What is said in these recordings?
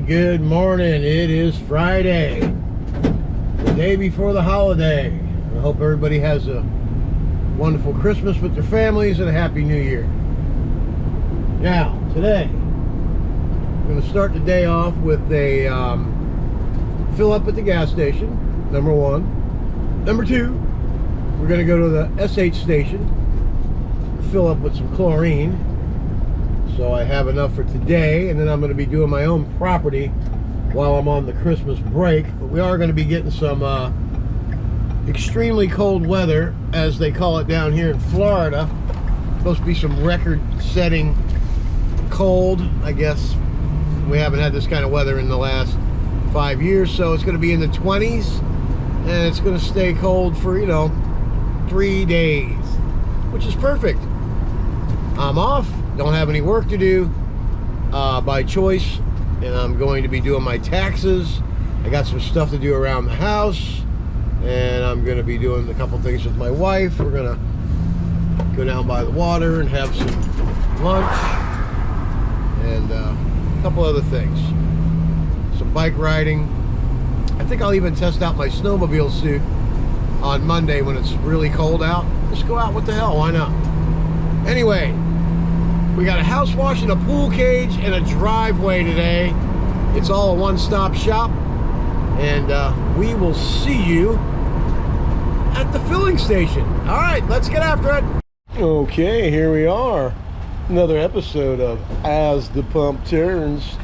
Good morning. It is Friday, the day before the holiday. I hope everybody has a wonderful Christmas with their families and a Happy New Year. Now, today, I'm going to start the day off with a fill up at the gas station, number one. Number two, we're going to go to the SH station, fill up with some chlorine. So I have enough for today, and then I'm going to be doing my own property while I'm on the Christmas break. But we are going to be getting some extremely cold weather, as they call it down here in Florida. Supposed to be some record-setting cold. I guess we haven't had this kind of weather in the last 5 years, so it's going to be in the 20s, and it's going to stay cold for, you know, 3 days, which is perfect. I'm off. Don't have any work to do by choice, and I'm going to be doing my taxes. I got some stuff to do around the house, and I'm going to be doing a couple things with my wife. We're going to go down by the water and have some lunch and a couple other things. Some bike riding. I think I'll even test out my snowmobile suit on Monday when it's really cold out. Just go out, what the hell, why not? Anyway, we got a house wash and a pool cage and a driveway today. It's all a one-stop shop, and we will see you at the filling station. All right, let's get after it. Okay, here we are. Another episode of As the Pump Turns.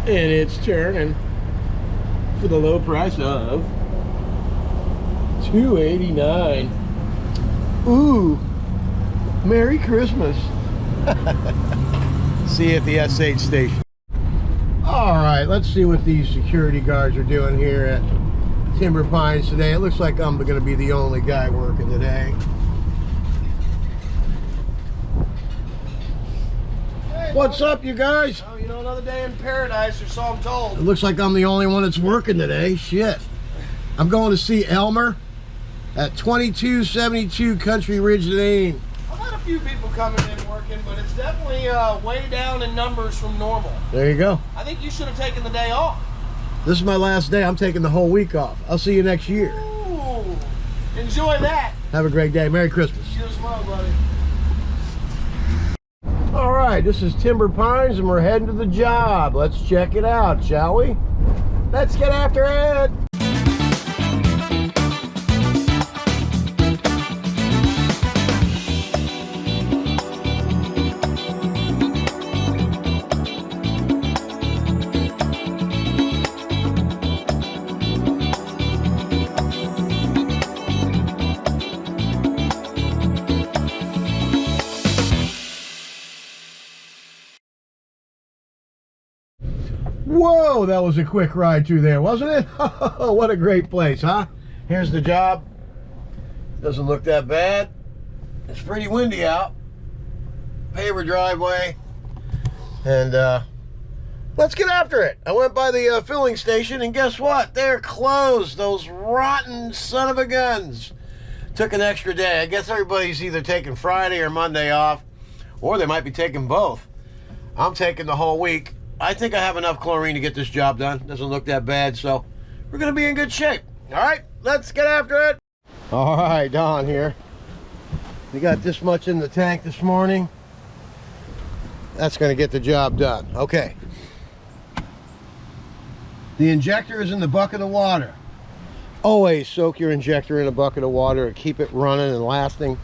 And it's turning for the low price of $2.89. Ooh. Merry Christmas. See you at the SH station. Alright, let's see what these security guards are doing here at Timber Pines today. It looks like I'm going to be the only guy working today. Hey, what's up, you guys? Oh, you know, another day in paradise, or so I'm told. It looks like I'm the only one that's working today. Shit. I'm going to see Elmer at 2272 Country Ridge Lane. A few people coming in working, but it's definitely way down in numbers from normal. There you go. I think you should have taken the day off. This is my last day. I'm taking the whole week off. I'll see you next year. Ooh, enjoy that. Have a great day. Merry Christmas. You as well, buddy. All right, this is Timber Pines, and we're heading to the job. Let's check it out, shall we? Let's get after it. Whoa, that was a quick ride through there, wasn't it? What a great place, huh? Here's the job. Doesn't look that bad. It's pretty windy out. Paver driveway. And let's get after it. I went by the filling station, and guess what? They're closed. Those rotten son of a guns. Took an extra day. I guess everybody's either taking Friday or Monday off, or they might be taking both. I'm taking the whole week. I think I have enough chlorine to get this job done. Doesn't look that bad, so we're going to be in good shape. All right, let's get after it. All right, Don here. We got this much in the tank this morning. That's going to get the job done. Okay. The injector is in the bucket of water. Always soak your injector in a bucket of water and keep it running and lasting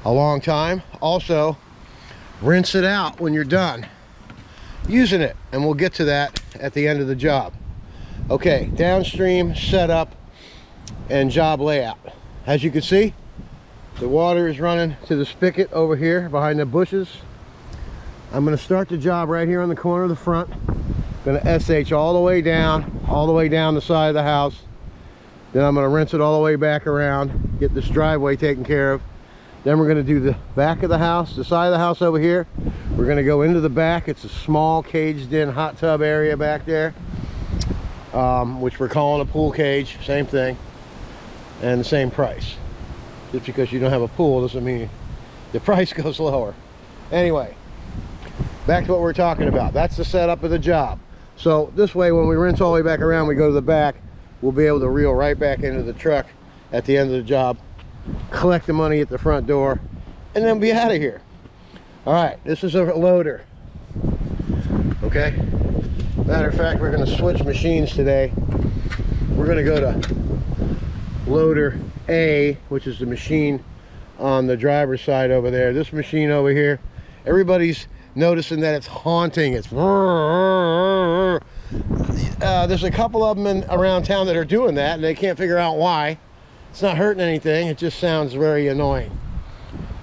a long time. Also, rinse it out when you're done using it, and we'll get to that at the end of the job. Okay, downstream setup and job layout. As you can see, the water is running to the spigot over here behind the bushes. I'm going to start the job right here on the corner of the front. Going to SH all the way down the side of the house. Then I'm going to rinse it all the way back around, get this driveway taken care of. Then we're going to do the back of the house, the side of the house over here. We're going to go into the back. It's a small caged in hot tub area back there, which we're calling a pool cage. Same thing and the same price. Just because you don't have a pool doesn't mean the price goes lower. Anyway, back to what we're talking about. That's the setup of the job. So this way, when we rinse all the way back around, we go to the back, we'll be able to reel right back into the truck at the end of the job, collect the money at the front door, and then be out of here. All right, this is a loader. Okay, matter of fact, we're going to switch machines today. We're going to go to loader A, which is the machine on the driver's side over there. This machine over here, everybody's noticing that it's haunting. It's there's a couple of them around town that are doing that, and they can't figure out why. It's not hurting anything. It just sounds very annoying.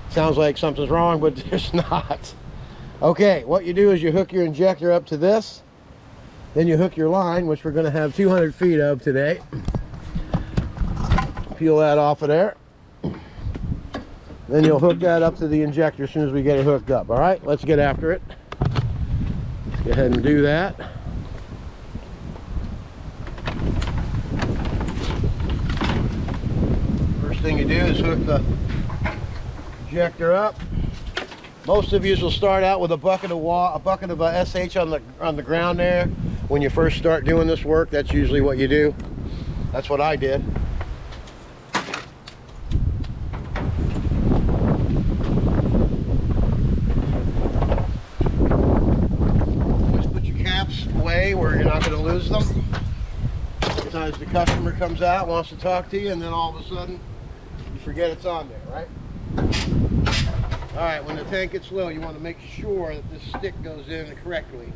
Sounds like something's wrong, but there's not. Okay, what you do is you hook your injector up to this, then you hook your line, which we're going to have 200 feet of today. Peel that off of there. Then you'll hook that up to the injector as soon as we get it hooked up. All right, let's get after it. Let's go ahead and do that. First thing you do is hook the injector up. Most of you will start out with a bucket of SH on the ground there. When you first start doing this work, that's usually what you do. That's what I did. Away where you're not going to lose them. Sometimes the customer comes out, wants to talk to you, and then all of a sudden you forget it's on there, right? All right, when the tank gets low, you want to make sure that this stick goes in correctly.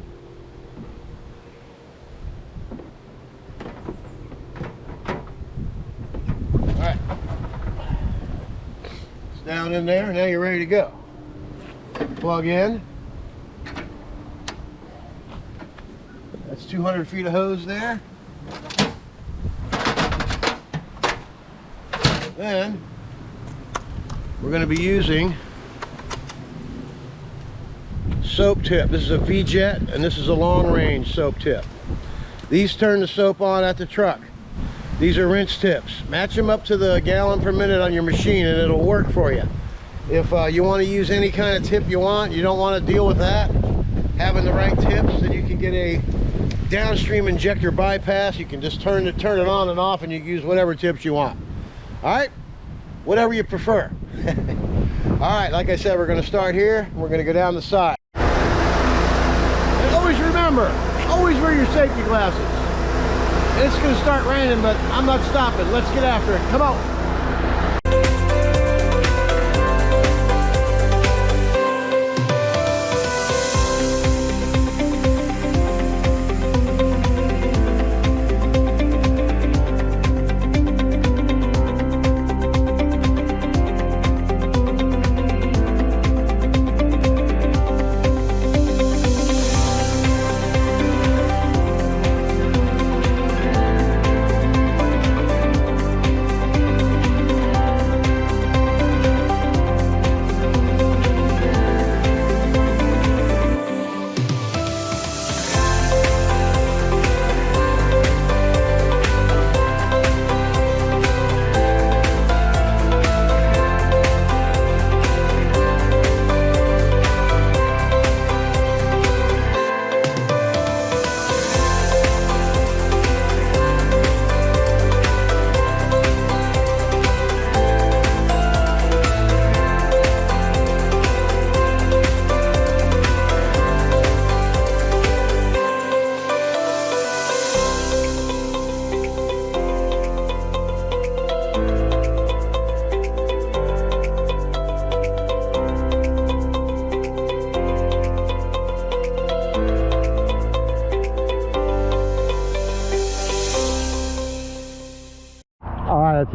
All right, it's down in there, and now you're ready to go. Plug in. That's 200 feet of hose there. Then we're going to be using soap tip. This is a V-Jet, and this is a long-range soap tip. These turn the soap on at the truck. These are rinse tips. Match them up to the gallon per minute on your machine, and it'll work for you. If you want to use any kind of tip you want, you don't want to deal with that, having the right tips, then you can get a downstream injector bypass. You can just turn it on and off, and you can use whatever tips you want. All right, whatever you prefer. All right, like I said, we're going to start here. We're going to go down the side. And always remember, always wear your safety glasses. It's going to start raining, but I'm not stopping. Let's get after it. Come on.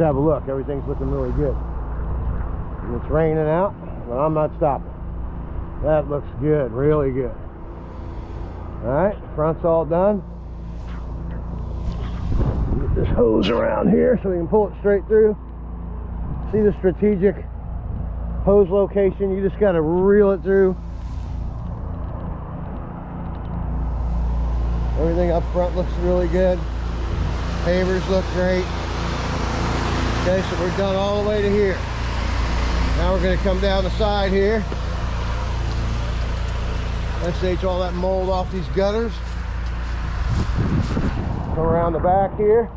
have a look. Everything's looking really good. And it's raining out, but I'm not stopping. That looks good, really good. Alright, front's all done. Get this hose around here so we can pull it straight through. See the strategic hose location? You just got to reel it through. Everything up front looks really good. Pavers look great. Okay, so we're done all the way to here. Now we're going to come down the side here. Let's take all that mold off these gutters. Come around the back here.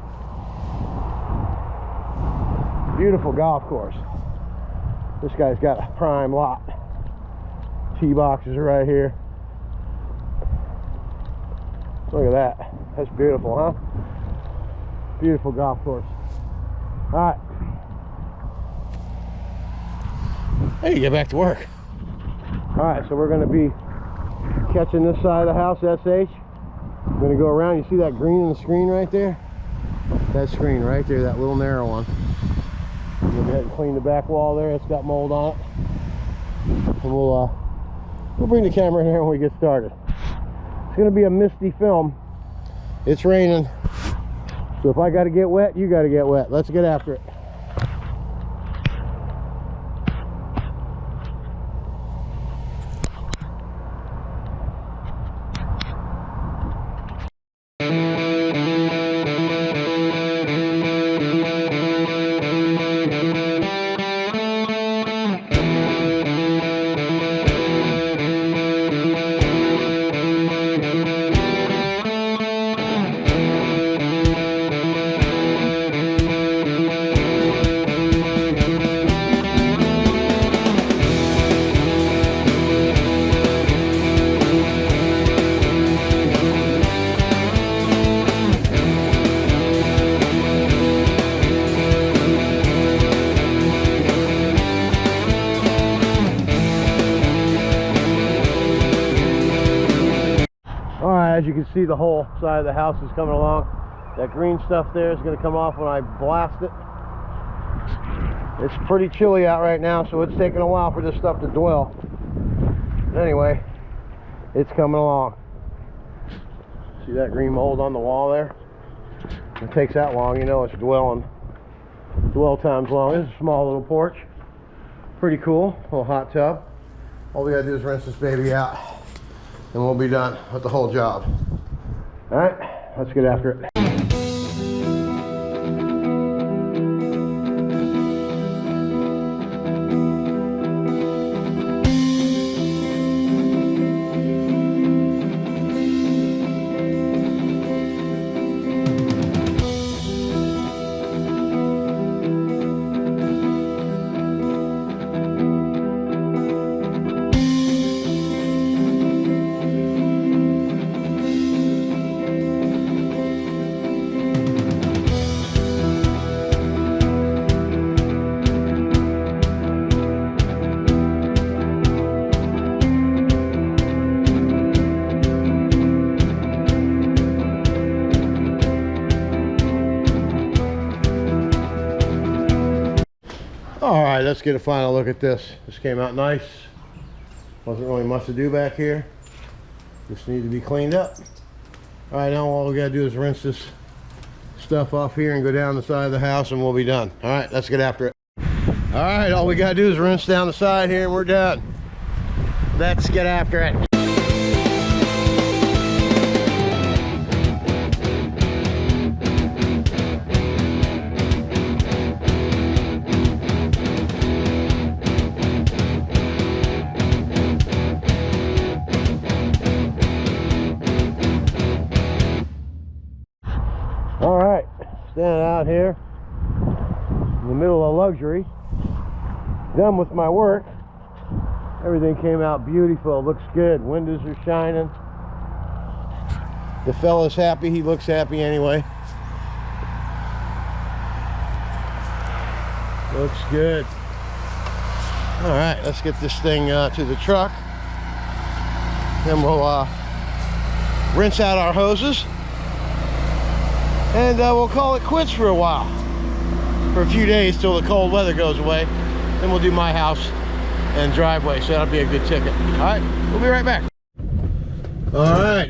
Beautiful golf course. This guy's got a prime lot. Tee boxes are right here. Look at that. That's beautiful, huh? Beautiful golf course. All right. Hey, get back to work. All right, so we're going to be catching this side of the house, SH. I'm going to go around. You see that green in the screen right there? That screen right there, that little narrow one. I'm going to go ahead and clean the back wall there. It's got mold on it. And we'll bring the camera in here when we get started. It's going to be a misty film. It's raining. So if I got to get wet, you got to get wet. Let's get after it. As you can see, the whole side of the house is coming along. That green stuff there is going to come off when I blast it. It's pretty chilly out right now, so it's taking a while for this stuff to dwell. But anyway, it's coming along. See that green mold on the wall there? If it takes that long, you know it's dwell time's long. This is a small little porch. Pretty cool. Little hot tub. All we gotta do is rinse this baby out, and we'll be done with the whole job. All right, let's get after it. All right, let's get a final look at this. This came out nice. Wasn't really much to do back here. Just needed to be cleaned up. All right, now all we gotta do is rinse this stuff off here and go down the side of the house and we'll be done. All right, let's get after it. All right, all we gotta do is rinse down the side here and we're done. Let's get after it. All right, standing out here in the middle of luxury, done with my work. Everything came out beautiful, looks good. Windows are shining. The fella's happy, he looks happy anyway. Looks good. All right, let's get this thing to the truck. Then we'll rinse out our hoses. And we'll call it quits for a while. for a few days till the cold weather goes away. Then we'll do my house and driveway, so that'll be a good ticket. All right, we'll be right back. All right,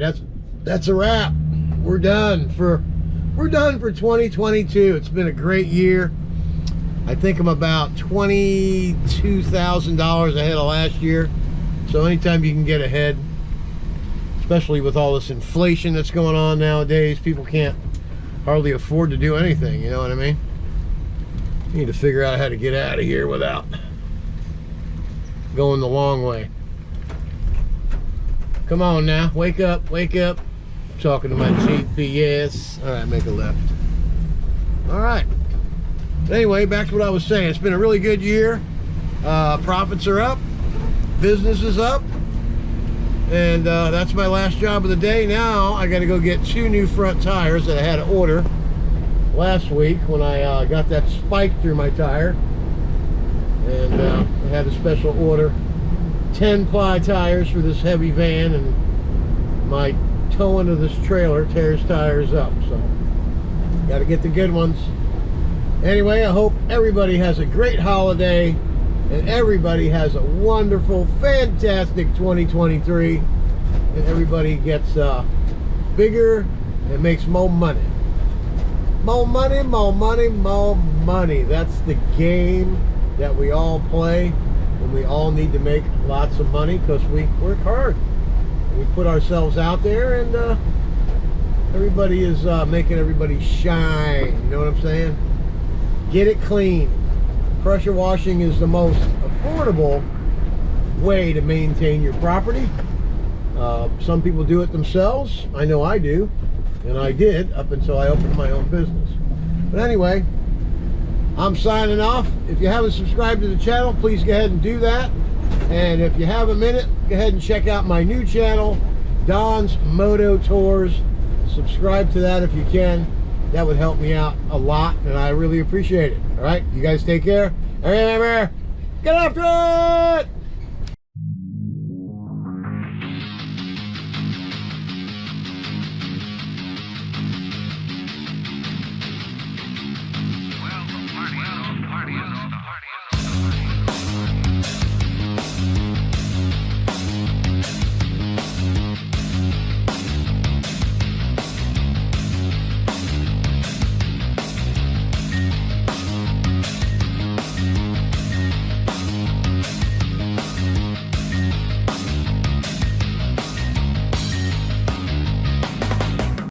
that's a wrap. We're done for 2022. It's been a great year. I think I'm about $22,000 ahead of last year. So anytime you can get ahead, especially with all this inflation that's going on nowadays, people can't hardly afford to do anything, you know what I mean? You need to figure out how to get out of here without going the long way. Come on now, wake up, wake up. I'm talking to my GPS. All right, make a left. All right. But anyway, back to what I was saying. It's been a really good year. Profits are up, business is up, and that's my last job of the day. Now I got to go get 2 new front tires that I had to order last week when I got that spike through my tire, and I had a special order 10-ply tires for this heavy van, and my towing of this trailer tears tires up, so got to get the good ones. Anyway, I hope everybody has a great holiday and everybody has a wonderful, fantastic 2023, and everybody gets bigger and makes more money. More money, more money, more money. That's the game that we all play, and we all need to make lots of money because we work hard. We put ourselves out there, and everybody is making everybody shine. You know what I'm saying? Get it clean. Pressure washing is the most affordable way to maintain your property. Some people do it themselves. I know I do, and I did up until I opened my own business. But anyway, I'm signing off. If you haven't subscribed to the channel, please go ahead and do that. And if you have a minute, go ahead and check out my new channel, Don's Moto Tours. Subscribe to that if you can. That would help me out a lot, and I really appreciate it. All right, you guys take care. And remember, get after it!